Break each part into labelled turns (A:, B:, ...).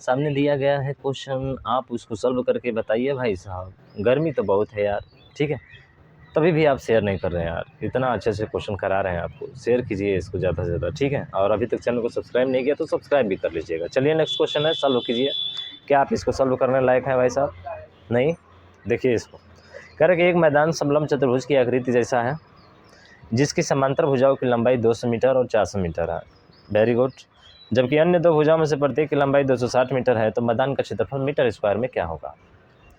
A: सामने दिया गया है क्वेश्चन, आप उसको सॉल्व करके बताइए भाई साहब। गर्मी तो बहुत है यार, ठीक है, तभी भी आप शेयर नहीं कर रहे हैं यार। इतना अच्छे से क्वेश्चन करा रहे हैं आपको, शेयर कीजिए इसको ज़्यादा से ज़्यादा, ठीक है। और अभी तक चैनल को सब्सक्राइब नहीं किया तो सब्सक्राइब भी कर लीजिएगा। चलिए नेक्स्ट क्वेश्चन है, सॉल्व कीजिए। क्या आप इसको सॉल्व करने लायक हैं भाई साहब? नहीं। देखिए इसको, कह रहे कि एक मैदान समलंब चतुर्भुज की आकृति जैसा है, जिसकी समांतर भुजाओं की लंबाई 200 मीटर और 400 मीटर है। Very good. जबकि अन्य दो भुजाओं में से प्रत्येक की लंबाई 260 मीटर है, तो मैदान का क्षेत्रफल मीटर स्क्वायर में क्या होगा?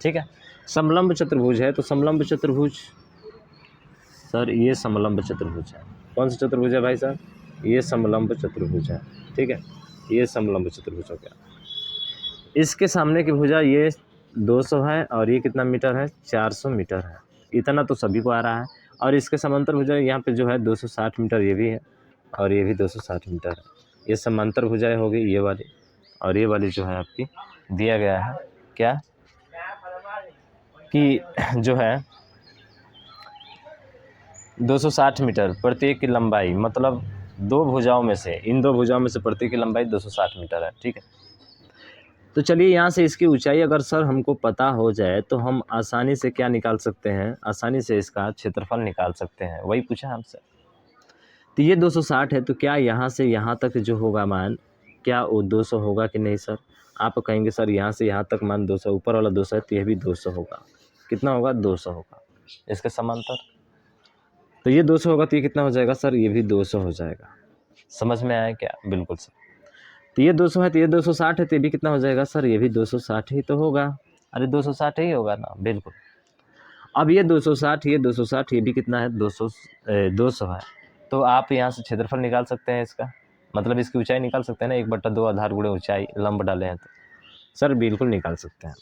A: ठीक है, समलंब चतुर्भुज है, तो समलंब चतुर्भुज, सर ये समलंब चतुर्भुज है। कौन सा चतुर्भुज है भाई साहब? ये समलंब चतुर्भुज है, ठीक है, ये समलंब चतुर्भुज हो गया। इसके सामने की भुजा ये 200 है और ये कितना मीटर है? 400 मीटर है। इतना तो सभी को आ रहा है। और इसके समांतर भुजा यहाँ पे जो है 260 मीटर ये भी है और ये भी 260 मीटर है। ये समांतर भुजाएं होगी ये वाली, और ये वाली जो है आपकी दिया गया है क्या कि जो है 260 मीटर प्रत्येक की लंबाई, मतलब दो भुजाओं में से, इन दो भुजाओं में से प्रत्येक की लंबाई 260 मीटर है, ठीक है। तो चलिए यहाँ से इसकी ऊंचाई अगर सर हमको पता हो जाए तो हम आसानी से क्या निकाल सकते हैं? आसानी से इसका क्षेत्रफल निकाल सकते हैं, वही पूछा हमसे। तो ये 260 है, तो क्या यहाँ से यहाँ तक जो होगा मान, क्या वो 200 होगा कि नहीं सर? आप कहेंगे सर यहाँ से यहाँ तक मान 200, ऊपर वाला 200 है तो ये भी 200 होगा। कितना होगा? 200 होगा इसके समांतर। तो ये 200 होगा तो ये कितना हो जाएगा सर? ये भी 200 हो जाएगा। समझ में आया क्या? बिल्कुल सर। तो ये 200 है तो ये 260 है तो ये भी कितना हो जाएगा सर? ये भी 260 ही तो होगा। अरे 260 ही होगा ना, बिल्कुल। अब ये 260, ये 260, ये भी कितना है? 200 है। तो आप यहाँ से क्षेत्रफल निकाल सकते हैं इसका, मतलब इसकी ऊंचाई निकाल सकते हैं ना, 1/2 आधार गुणे ऊंचाई, लंब डाले हैं तो सर बिल्कुल निकाल सकते हैं।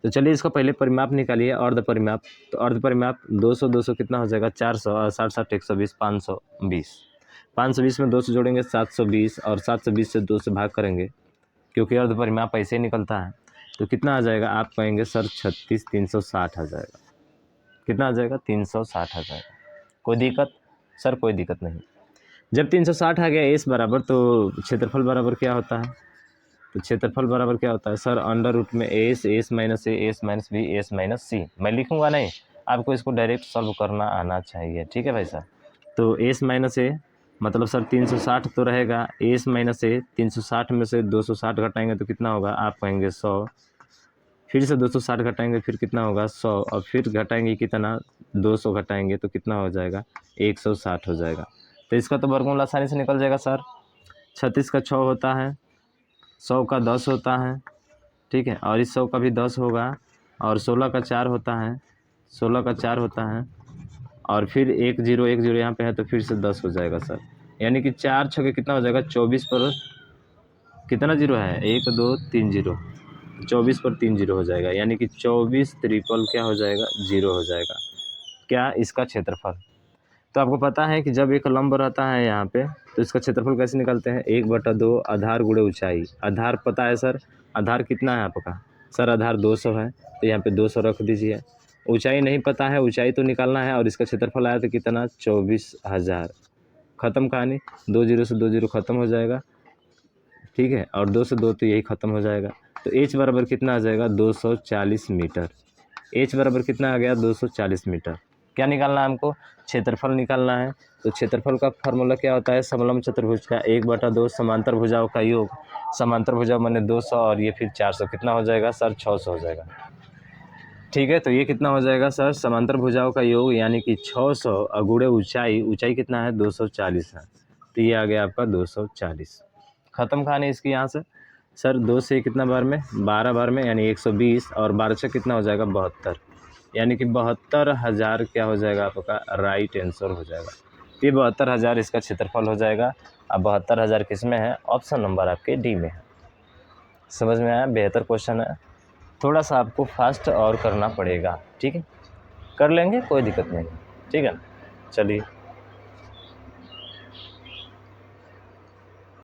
A: तो चलिए इसका पहले परिमाप निकालिए, अर्ध परिमाप। तो अर्ध परिमाप 200 200 कितना हो जाएगा? 400 और 60 60 120 520। 520 में 200 जोड़ेंगे 720 और 720 से 2 से भाग करेंगे, क्योंकि अर्ध परिमाप ऐसे ही निकलता है। तो कितना आ जाएगा? आप कहेंगे सर 36 360 आ जाएगा। कितना आ जाएगा? 360 आ जाएगा। कोई दिक्कत? सर कोई दिक्कत नहीं। जब 360 आ गया एस बराबर, तो क्षेत्रफल बराबर क्या होता है? तो क्षेत्रफल बराबर क्या होता है सर? अंडर रूट में S, S minus A, S minus B, S minus C. मैं लिखूंगा नहीं, आपको इसको डायरेक्ट सॉल्व करना आना चाहिए, ठीक है भाई साहब। तो एस माइनस ए मतलब सर 360 तो रहेगा, एस माइनस ए, 360 में से 260 घटाएंगे तो कितना होगा? आप कहेंगे 100, फिर से 260 घटाएंगे फिर कितना होगा? 100, और फिर घटाएंगे कितना? 200 घटाएंगे तो कितना हो जाएगा? 160 हो जाएगा। तो इसका तो वर्गमूल आसानी से निकल जाएगा सर। 36 का 6 होता है, 100 का 10 होता है, ठीक है, और इस 100 का भी 10 होगा, और 16 का 4 होता है, 16 का 4 होता है, और फिर 1 0 1 0 यहाँ पे है तो फिर से 10 हो जाएगा सर। यानी कि 4 छके कितना हो जाएगा? 24 पर कितना जीरो है? 1 2 3 0, 24 पर 3 0 हो जाएगा, यानी कि 24 ट्रिपल क्या हो जाएगा? 0 हो जाएगा। क्या? इसका क्षेत्रफल। तो आपको पता है कि जब एक लंब रहता है यहाँ पे तो इसका क्षेत्रफल कैसे निकालते हैं? 1/2 आधार गुणे ऊंचाई। आधार पता है सर? आधार कितना है आपका? सर आधार 200 है, तो यहाँ पे 200 रख दीजिए। ऊंचाई नहीं पता है, ऊंचाई तो निकालना है, और इसका क्षेत्रफल आया तो कितना? 24,000। खत्म कहानी, 2 0 से 2 0 खत्म हो जाएगा, ठीक है, और 2 से 2 तो यही खत्म हो जाएगा। तो एच बराबर कितना आ जाएगा? 240 मीटर। एच बराबर कितना आ गया? 240 मीटर। क्या निकालना है हमको? क्षेत्रफल निकालना है। तो क्षेत्रफल का फार्मूला क्या होता है? समलंब चतुर्भुज का 1/2 समांतर भुजाओं का योग। समांतर भुजा माने 200 और ये फिर 400, कितना हो जाएगा सर? 600 हो जाएगा, ठीक है। तो ये कितना हो जाएगा सर? समांतर भुजाओं का योग यानी कि 600 गुणे ऊंचाई, ऊंचाई कितना है? 240 है, तो ये आ गया आपका 240। खत्म कहानी इसकी यहाँ से। सर 2 से कितना बार में? 12 बार में, यानी 120, और 12 से कितना हो जाएगा? 72, यानी कि 72,000 क्या हो जाएगा आपका? राइट आंसर हो जाएगा। ये 72,000 इसका क्षेत्रफल हो जाएगा। अब 72,000 किस में है? ऑप्शन नंबर आपके डी में है। समझ में आया? बेहतर क्वेश्चन है, थोड़ा सा आपको फास्ट और करना पड़ेगा, ठीक है, कर लेंगे कोई दिक्कत नहीं, ठीक है ना। चलिए।